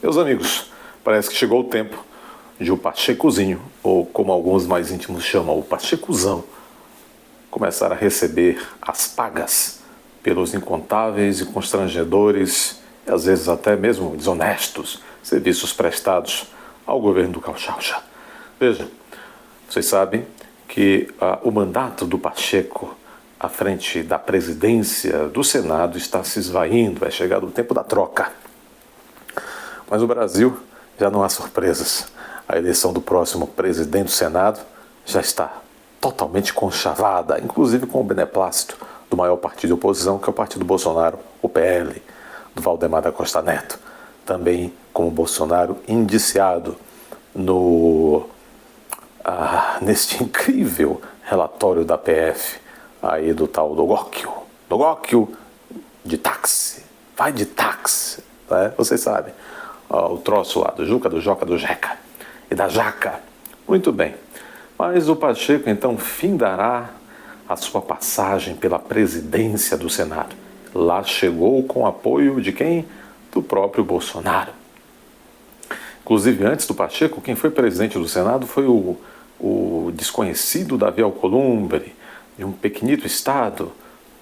Meus amigos, parece que chegou o tempo de o Pachecozinho, ou como alguns mais íntimos chamam, o Pachecozão, começar a receber as pagas pelos incontáveis e constrangedores, e às vezes até mesmo desonestos, serviços prestados ao governo do Cauchaucha. Veja, vocês sabem que o mandato do Pacheco à frente da presidência do Senado está se esvaindo, é chegado o tempo da troca. Mas no Brasil já não há surpresas. A eleição do próximo presidente do Senado já está totalmente conchavada, inclusive com o beneplácito do maior partido de oposição, que é o partido Bolsonaro, o PL, do Valdemar da Costa Neto. Também com o Bolsonaro indiciado neste incrível relatório da PF, aí do tal Dogóquio de táxi, vai de táxi, né? Vocês sabem, o troço lá do Juca, do Joca, do Jeca e da Jaca. Muito bem, mas o Pacheco então findará a sua passagem pela presidência do Senado. Lá chegou com apoio de quem? Do próprio Bolsonaro. Inclusive, antes do Pacheco, quem foi presidente do Senado foi o desconhecido Davi Alcolumbre, de um pequenito estado,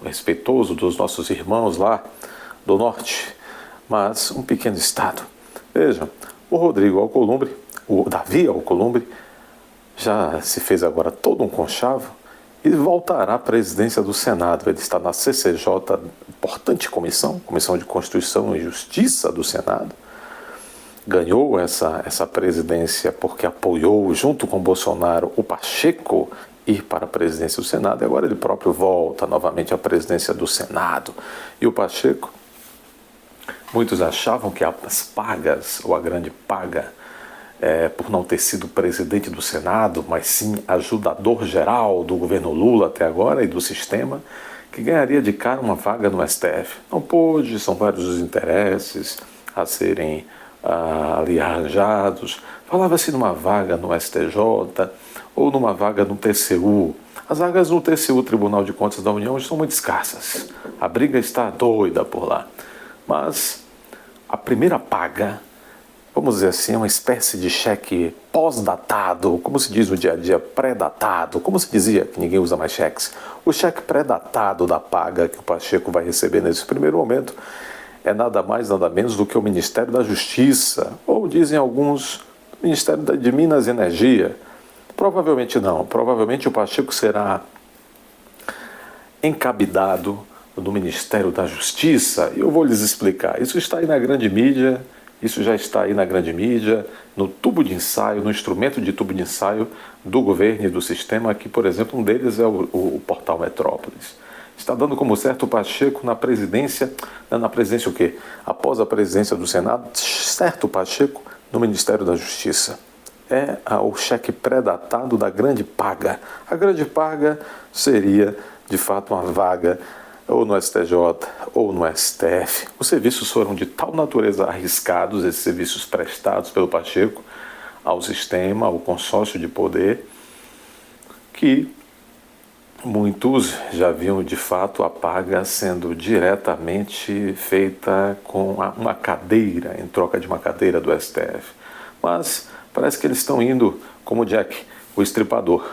respeitoso dos nossos irmãos lá do norte, mas um pequeno estado. Veja, o Rodrigo Alcolumbre, o Davi Alcolumbre, já se fez agora todo um conchavo e voltará à presidência do Senado. Ele está na CCJ, importante comissão de Constituição e Justiça do Senado. Ganhou essa presidência porque apoiou, junto com Bolsonaro, o Pacheco ir para a presidência do Senado, e agora ele próprio volta novamente à presidência do Senado. E o Pacheco, muitos achavam que as pagas, ou a grande paga, por não ter sido presidente do Senado, mas sim ajudador geral do governo Lula até agora e do sistema, que ganharia de cara uma vaga no STF. Não pôde, são vários os interesses a serem ali arranjados. Falava-se numa vaga no STJ ou numa vaga no TCU. As vagas no TCU, Tribunal de Contas da União, estão muito escassas. A briga está doida por lá. Mas a primeira paga, vamos dizer assim, é uma espécie de cheque pós-datado, como se diz no dia a dia, pré-datado, como se dizia que ninguém usa mais cheques. O cheque pré-datado da paga que o Pacheco vai receber nesse primeiro momento é nada mais, nada menos do que o Ministério da Justiça, ou dizem alguns, o Ministério de Minas e Energia. Provavelmente não, provavelmente o Pacheco será encabidado no Ministério da Justiça, e eu vou lhes explicar. Isso está aí na grande mídia, isso já está aí na grande mídia, no tubo de ensaio, no instrumento de tubo de ensaio do governo e do sistema, que, por exemplo, um deles é o Portal Metrópolis. Está dando como certo o Pacheco na presidência o quê? Após a presidência do Senado, certo o Pacheco no Ministério da Justiça. É o cheque pré-datado da grande paga. A grande paga seria, de fato, uma vaga ou no STJ ou no STF. Os serviços foram de tal natureza arriscados, esses serviços prestados pelo Pacheco ao sistema, ao consórcio de poder, que muitos já viam de fato a paga sendo diretamente feita com uma cadeira, em troca de uma cadeira do STF. Mas parece que eles estão indo como Jack, o Estripador.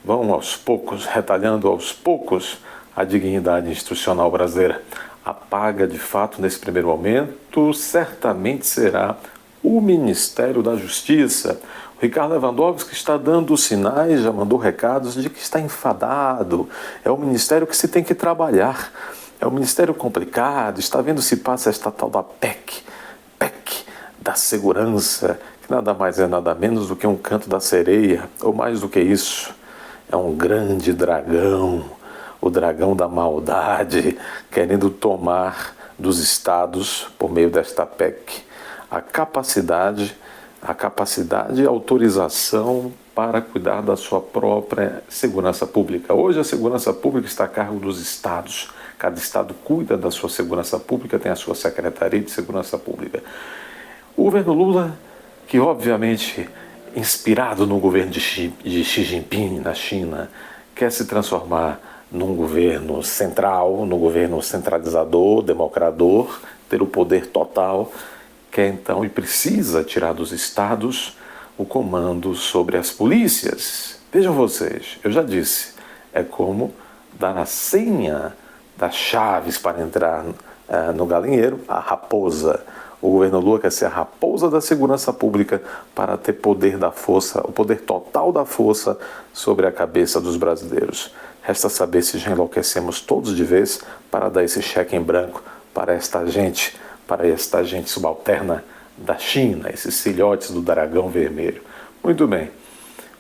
Vão aos poucos, retalhando aos poucos a dignidade institucional brasileira. A paga, de fato, nesse primeiro momento, certamente será o Ministério da Justiça. O Ricardo Lewandowski está dando sinais, já mandou recados de que está enfadado. É o ministério que se tem que trabalhar. É um ministério complicado, está vendo se passa esta tal da PEC da segurança, que nada mais é nada menos do que um canto da sereia, ou mais do que isso, é um grande dragão, o dragão da maldade, querendo tomar dos estados, por meio desta PEC, a capacidade e autorização para cuidar da sua própria segurança pública. Hoje a segurança pública está a cargo dos estados. Cada estado cuida da sua segurança pública, tem a sua Secretaria de Segurança Pública. O governo Lula, que obviamente inspirado no governo de Xi Jinping na China, quer se transformar num governo central, num governo centralizador, democrador, ter o poder total, quer então e precisa tirar dos estados o comando sobre as polícias. Vejam vocês, eu já disse, é como dar a senha das chaves para entrar no galinheiro à raposa. O governo Lula quer ser a raposa da segurança pública para ter poder da força, o poder total da força sobre a cabeça dos brasileiros. Resta saber se já enlouquecemos todos de vez para dar esse cheque em branco para esta gente subalterna da China, esses filhotes do dragão vermelho. Muito bem,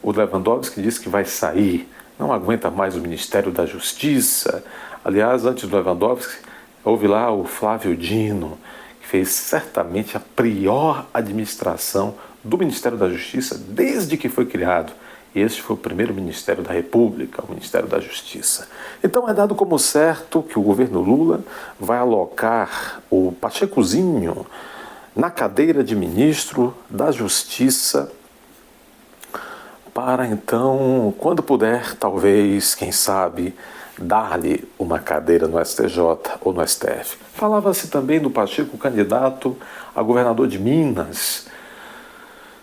o Lewandowski diz que vai sair, não aguenta mais o Ministério da Justiça. Aliás, antes do Lewandowski, houve lá o Flávio Dino, que fez certamente a pior administração do Ministério da Justiça desde que foi criado. E este foi o primeiro Ministério da República, o Ministério da Justiça. Então é dado como certo que o governo Lula vai alocar o Pachecozinho na cadeira de ministro da Justiça para então, quando puder, talvez, quem sabe, dar-lhe uma cadeira no STJ ou no STF. Falava-se também do Pacheco candidato a governador de Minas.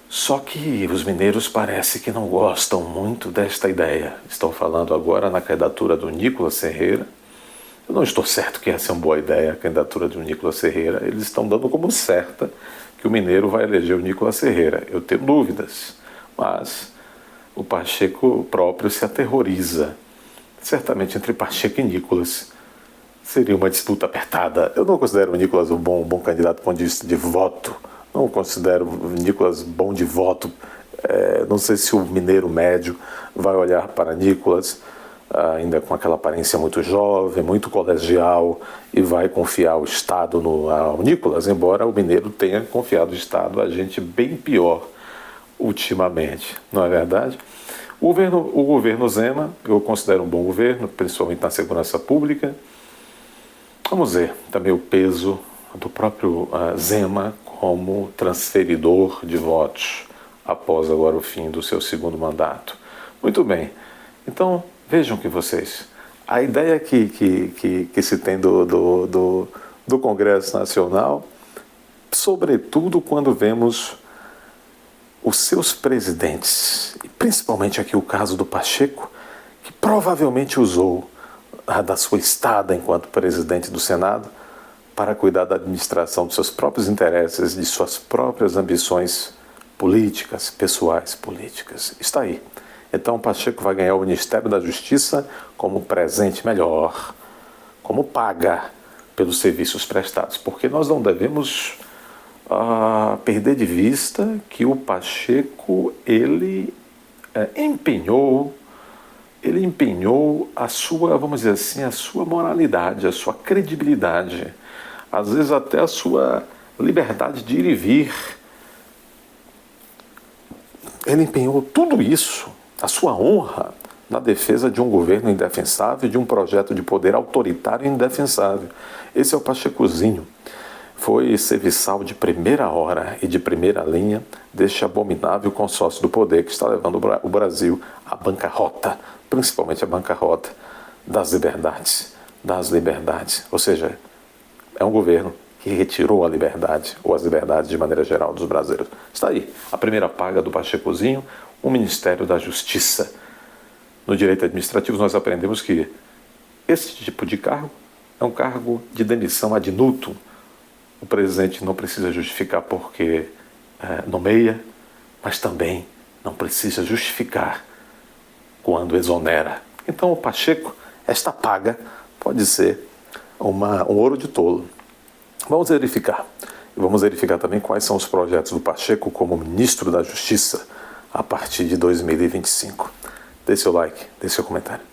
Só que os mineiros parece que não gostam muito desta ideia. Estão falando agora na candidatura do Nicolas Ferreira. Eu não estou certo que essa é uma boa ideia, a candidatura do Nicolas Ferreira. Eles estão dando como certa que o mineiro vai eleger o Nicolas Ferreira. Eu tenho dúvidas, mas o Pacheco próprio se aterroriza. Certamente entre Pacheco e Nicolas seria uma disputa apertada. Eu não considero o Nicolas um bom candidato do ponto de vista de voto. Não considero o Nicolas bom de voto. Não sei se o mineiro médio vai olhar para Nicolas, ainda com aquela aparência muito jovem, muito colegial, e vai confiar o Estado ao Nicolas, embora o mineiro tenha confiado o Estado a gente bem pior ultimamente, não é verdade? O governo Zema, eu considero um bom governo, principalmente na segurança pública. Vamos ver também o peso do próprio Zema como transferidor de votos após agora o fim do seu segundo mandato. Muito bem, então vejam que vocês, a ideia que se tem do Congresso Nacional, sobretudo quando vemos os seus presidentes, e principalmente aqui o caso do Pacheco, que provavelmente usou da sua estada enquanto presidente do Senado para cuidar da administração dos seus próprios interesses, de suas próprias ambições políticas, pessoais políticas. Está aí. Então o Pacheco vai ganhar o Ministério da Justiça como presente melhor, como paga pelos serviços prestados, porque nós não devemos perder de vista que o Pacheco ele empenhou a sua, vamos dizer assim, a sua moralidade, a sua credibilidade, às vezes até a sua liberdade de ir e vir. Ele empenhou tudo isso, a sua honra, na defesa de um governo indefensável, de um projeto de poder autoritário e indefensável. Esse é o Pachecozinho. Foi serviçal de primeira hora e de primeira linha deste abominável consórcio do poder que está levando o Brasil à bancarrota, principalmente a bancarrota das liberdades. Ou seja, é um governo que retirou a liberdade, ou as liberdades de maneira geral dos brasileiros. Está aí, a primeira paga do Pachecozinho, o Ministério da Justiça. No direito administrativo nós aprendemos que esse tipo de cargo é um cargo de demissão ad nutum. O presidente não precisa justificar porque nomeia, mas também não precisa justificar quando exonera. Então o Pacheco, esta paga pode ser um ouro de tolo. Vamos verificar. E vamos verificar também quais são os projetos do Pacheco como ministro da Justiça a partir de 2025. Dê seu like, dê seu comentário.